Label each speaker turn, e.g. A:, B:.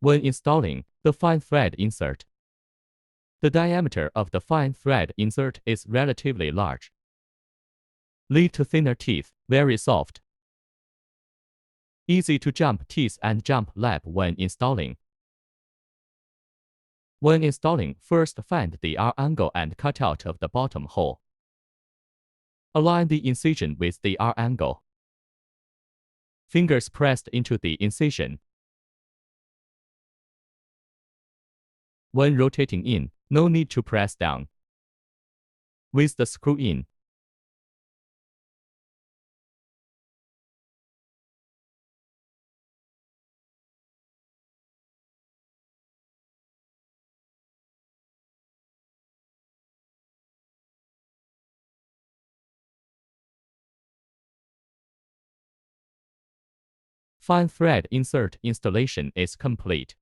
A: When installing the fine thread insert, the diameter of the fine thread insert is relatively large. Lead to thinner teeth, very soft. Easy to jump teeth and jump lap when installing. When installing, first find the R angle and cut out of the bottom hole. Align the incision with the R angle. Fingers pressed into the incision. When rotating in, no need to press down. With the screw in. Fine thread insert installation is complete.